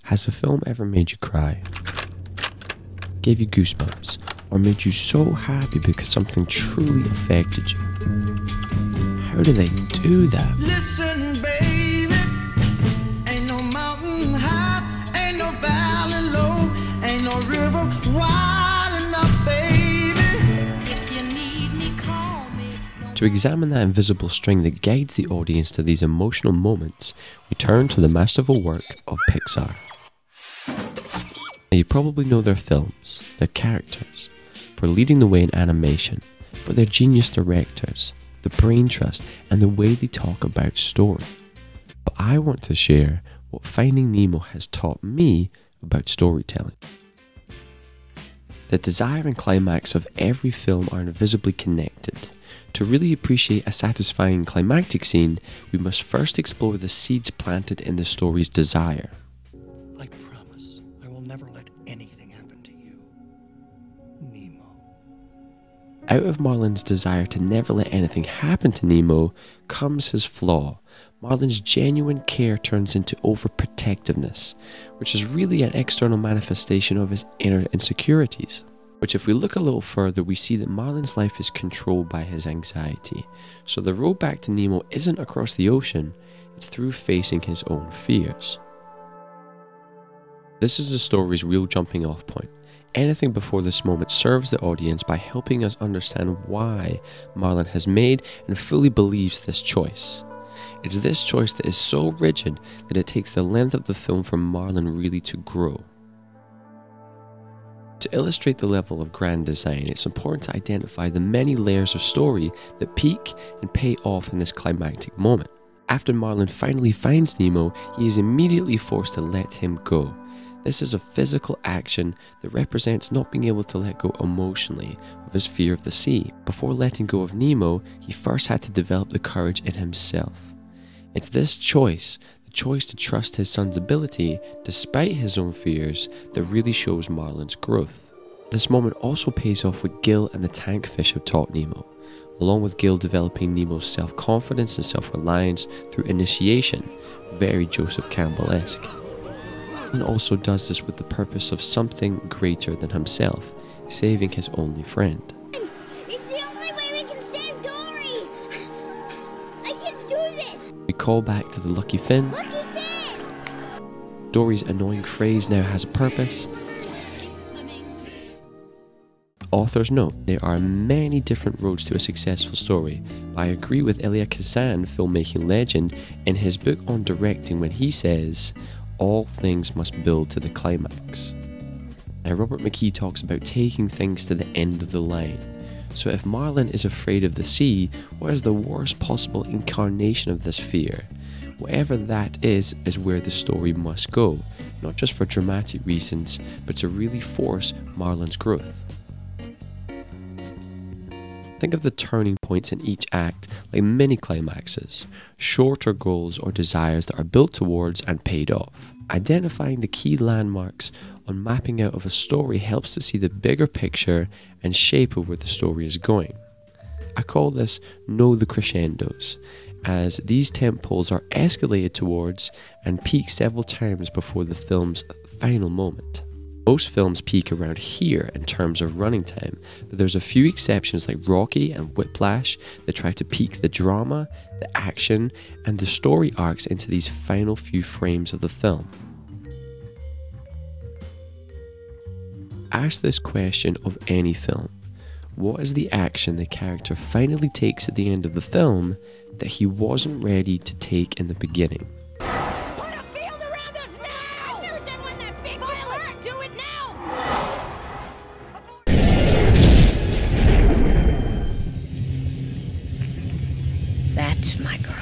Has a film ever made you cry, gave you goosebumps, or made you so happy because something truly affected you? How do they do that? Listen, baby, ain't no mountain high, ain't no valley low, ain't no river wide enough, baby. If you need me, call me. To examine that invisible string that guides the audience to these emotional moments, we turn to the masterful work of Pixar. Now, you probably know their films, their characters, for leading the way in animation, for their genius directors, the brain trust, and the way they talk about story. But I want to share what Finding Nemo has taught me about storytelling. The desire and climax of every film are invisibly connected. To really appreciate a satisfying climactic scene, we must first explore the seeds planted in the story's desire. I promise I will never let anything happen to you, Nemo. Out of Marlin's desire to never let anything happen to Nemo comes his flaw. Marlin's genuine care turns into overprotectiveness, which is really an external manifestation of his inner insecurities. Which, if we look a little further, we see that Marlin's life is controlled by his anxiety. So the road back to Nemo isn't across the ocean, it's through facing his own fears. This is the story's real jumping off point. Anything before this moment serves the audience by helping us understand why Marlin has made and fully believes this choice. It's this choice that is so rigid that it takes the length of the film for Marlin really to grow. To illustrate the level of grand design, it's important to identify the many layers of story that peak and pay off in this climactic moment. After Marlin finally finds Nemo, he is immediately forced to let him go. This is a physical action that represents not being able to let go emotionally of his fear of the sea. Before letting go of Nemo, he first had to develop the courage in himself. It's this choice to trust his son's ability, despite his own fears, that really shows Marlin's growth. This moment also pays off with Gil and the tankfish have taught Nemo, along with Gil developing Nemo's self-confidence and self-reliance through initiation, very Joseph Campbell-esque. And also does this with the purpose of something greater than himself, saving his only friend. It's the only way we can save Dory! I can do this! We call back to the Lucky Finn. Lucky Finn! Dory's annoying phrase now has a purpose. Keep swimming. Authors note there are many different roads to a successful story, but I agree with Elia Kazan, filmmaking legend, in his book on directing when he says, all things must build to the climax. Now Robert McKee talks about taking things to the end of the line. So if Marlin is afraid of the sea, what is the worst possible incarnation of this fear? Whatever that is where the story must go, not just for dramatic reasons, but to really force Marlin's growth. Think of the turning points in each act like mini climaxes, shorter goals or desires that are built towards and paid off. Identifying the key landmarks on mapping out of a story helps to see the bigger picture and shape of where the story is going. I call this know the crescendos, as these tentpoles are escalated towards and peak several times before the film's final moment. Most films peak around here in terms of running time, but there's a few exceptions like Rocky and Whiplash that try to peak the drama, the action, and the story arcs into these final few frames of the film. Ask this question of any film. What is the action the character finally takes at the end of the film that he wasn't ready to take in the beginning? Put a field around us now! I've never done one that big! Violet, do it now! That's my girl.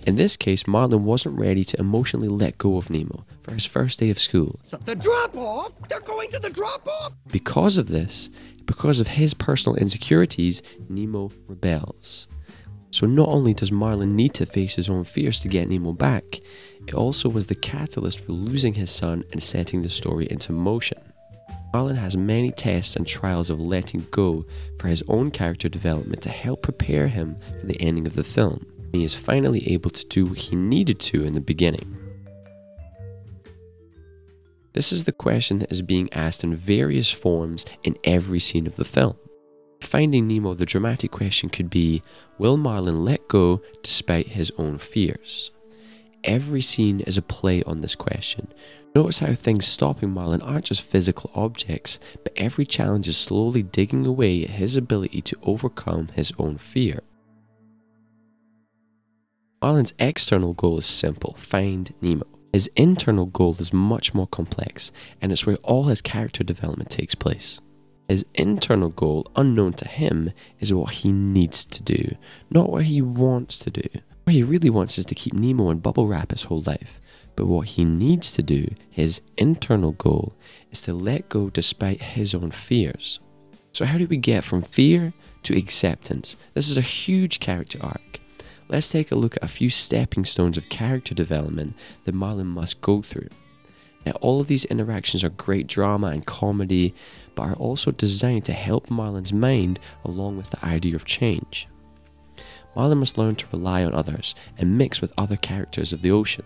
In this case, Marlin wasn't ready to emotionally let go of Nemo for his first day of school. The drop-off? They're going to the drop-off? Because of this, because of his personal insecurities, Nemo rebels. So not only does Marlin need to face his own fears to get Nemo back, it also was the catalyst for losing his son and setting the story into motion. Marlin has many tests and trials of letting go for his own character development to help prepare him for the ending of the film. He is finally able to do what he needed to in the beginning. This is the question that is being asked in various forms in every scene of the film. Finding Nemo, the dramatic question could be, will Marlin let go despite his own fears? Every scene is a play on this question. Notice how things stopping Marlin aren't just physical objects, but every challenge is slowly digging away at his ability to overcome his own fear. Marlin's external goal is simple: find Nemo. His internal goal is much more complex, and it's where all his character development takes place. His internal goal, unknown to him, is what he needs to do, not what he wants to do. What he really wants is to keep Nemo in bubble wrap his whole life. But what he needs to do, his internal goal, is to let go despite his own fears. So how do we get from fear to acceptance? This is a huge character arc. Let's take a look at a few stepping stones of character development that Marlin must go through. Now, all of these interactions are great drama and comedy, but are also designed to help Marlin's mind along with the idea of change. Marlin must learn to rely on others and mix with other characters of the ocean.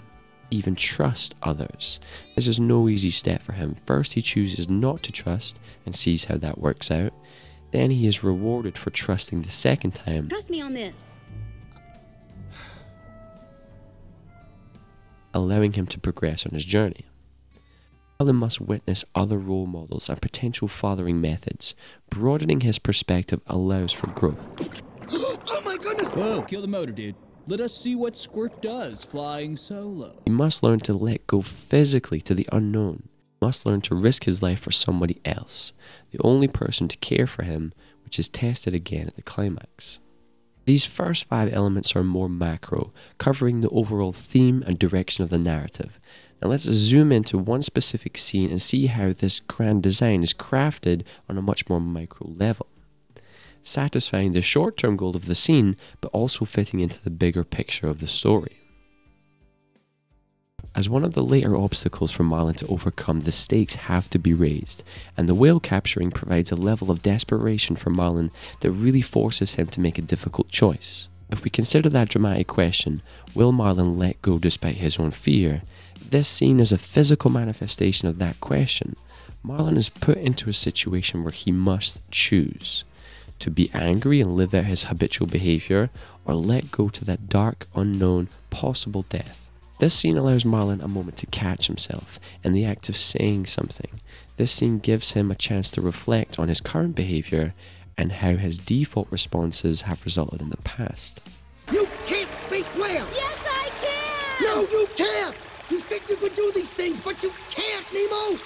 Even trust others. This is no easy step for him. First he chooses not to trust and sees how that works out. Then he is rewarded for trusting the second time. Trust me on this. Allowing him to progress on his journey. Marlin must witness other role models and potential fathering methods. Broadening his perspective allows for growth. Oh my goodness! Whoa, kill the motor, dude. Let us see what Squirt does flying solo. He must learn to let go physically to the unknown. He must learn to risk his life for somebody else, the only person to care for him, which is tested again at the climax. These first 5 elements are more macro, covering the overall theme and direction of the narrative. Now let's zoom into one specific scene and see how this grand design is crafted on a much more micro level, satisfying the short-term goal of the scene, but also fitting into the bigger picture of the story. As one of the later obstacles for Marlin to overcome, the stakes have to be raised, and the whale capturing provides a level of desperation for Marlin that really forces him to make a difficult choice. If we consider that dramatic question, will Marlin let go despite his own fear, this scene is a physical manifestation of that question. Marlin is put into a situation where he must choose to be angry and live out his habitual behavior, or let go to that dark, unknown, possible death. This scene allows Marlin a moment to catch himself in the act of saying something. This scene gives him a chance to reflect on his current behavior and how his default responses have resulted in the past. You can't speak whale! Yes, I can! No, you can't! You think you can do these things, but you can't, Nemo!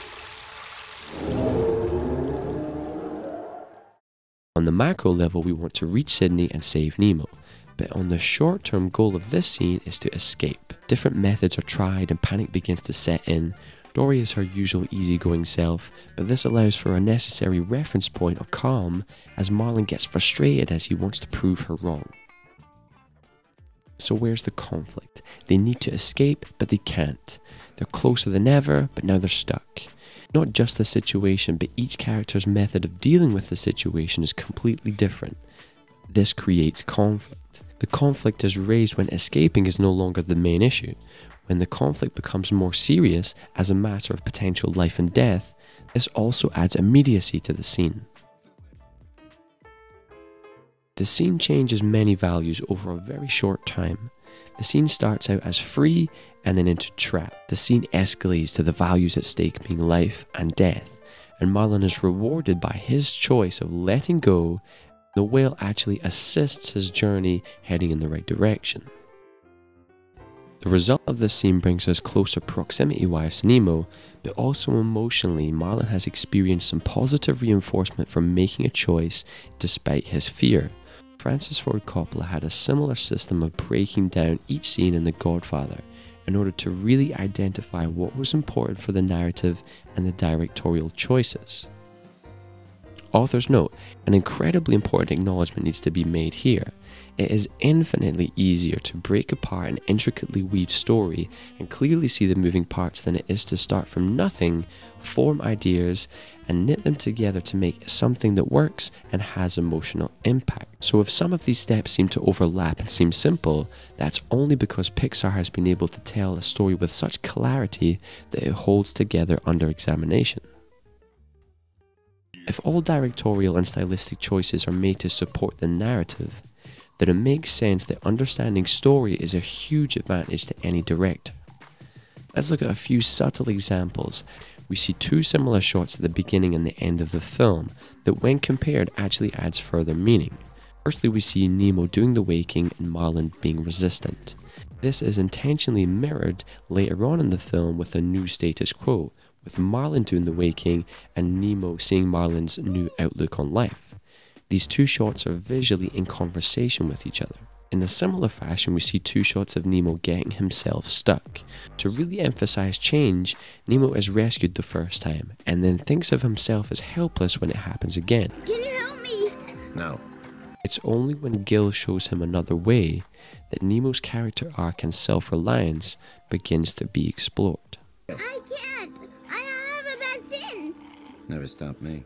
On the macro level, we want to reach Sydney and save Nemo. But on the short-term goal of this scene is to escape. Different methods are tried and panic begins to set in. Dory is her usual easygoing self, but this allows for a necessary reference point of calm as Marlin gets frustrated as he wants to prove her wrong. So where's the conflict? They need to escape, but they can't. They're closer than ever, but now they're stuck. Not just the situation, but each character's method of dealing with the situation is completely different. This creates conflict. The conflict is raised when escaping is no longer the main issue. When the conflict becomes more serious as a matter of potential life and death, this also adds immediacy to the scene. The scene changes many values over a very short time. The scene starts out as free and then into trap. The scene escalates to the values at stake being life and death, and Marlin is rewarded by his choice of letting go. The whale actually assists his journey heading in the right direction. The result of this scene brings us closer proximity-wise to Nemo, but also emotionally, Marlin has experienced some positive reinforcement from making a choice despite his fear. Francis Ford Coppola had a similar system of breaking down each scene in The Godfather in order to really identify what was important for the narrative and the directorial choices. Authors note, an incredibly important acknowledgement needs to be made here. It is infinitely easier to break apart an intricately weaved story and clearly see the moving parts than it is to start from nothing, form ideas, and knit them together to make something that works and has emotional impact. So if some of these steps seem to overlap and seem simple, that's only because Pixar has been able to tell a story with such clarity that it holds together under examination. If all directorial and stylistic choices are made to support the narrative, then it makes sense that understanding story is a huge advantage to any director. Let's look at a few subtle examples. We see two similar shots at the beginning and the end of the film that when compared actually adds further meaning. Firstly, we see Nemo doing the waking and Marlin being resistant. This is intentionally mirrored later on in the film with a new status quo, with Marlin doing the waking and Nemo seeing Marlin's new outlook on life. These two shots are visually in conversation with each other. In a similar fashion, we see two shots of Nemo getting himself stuck. To really emphasize change, Nemo is rescued the first time, and then thinks of himself as helpless when it happens again. Can you help me? No. It's only when Gil shows him another way that Nemo's character arc and self-reliance begins to be explored. I can't. I have a bad fin. Never stopped me.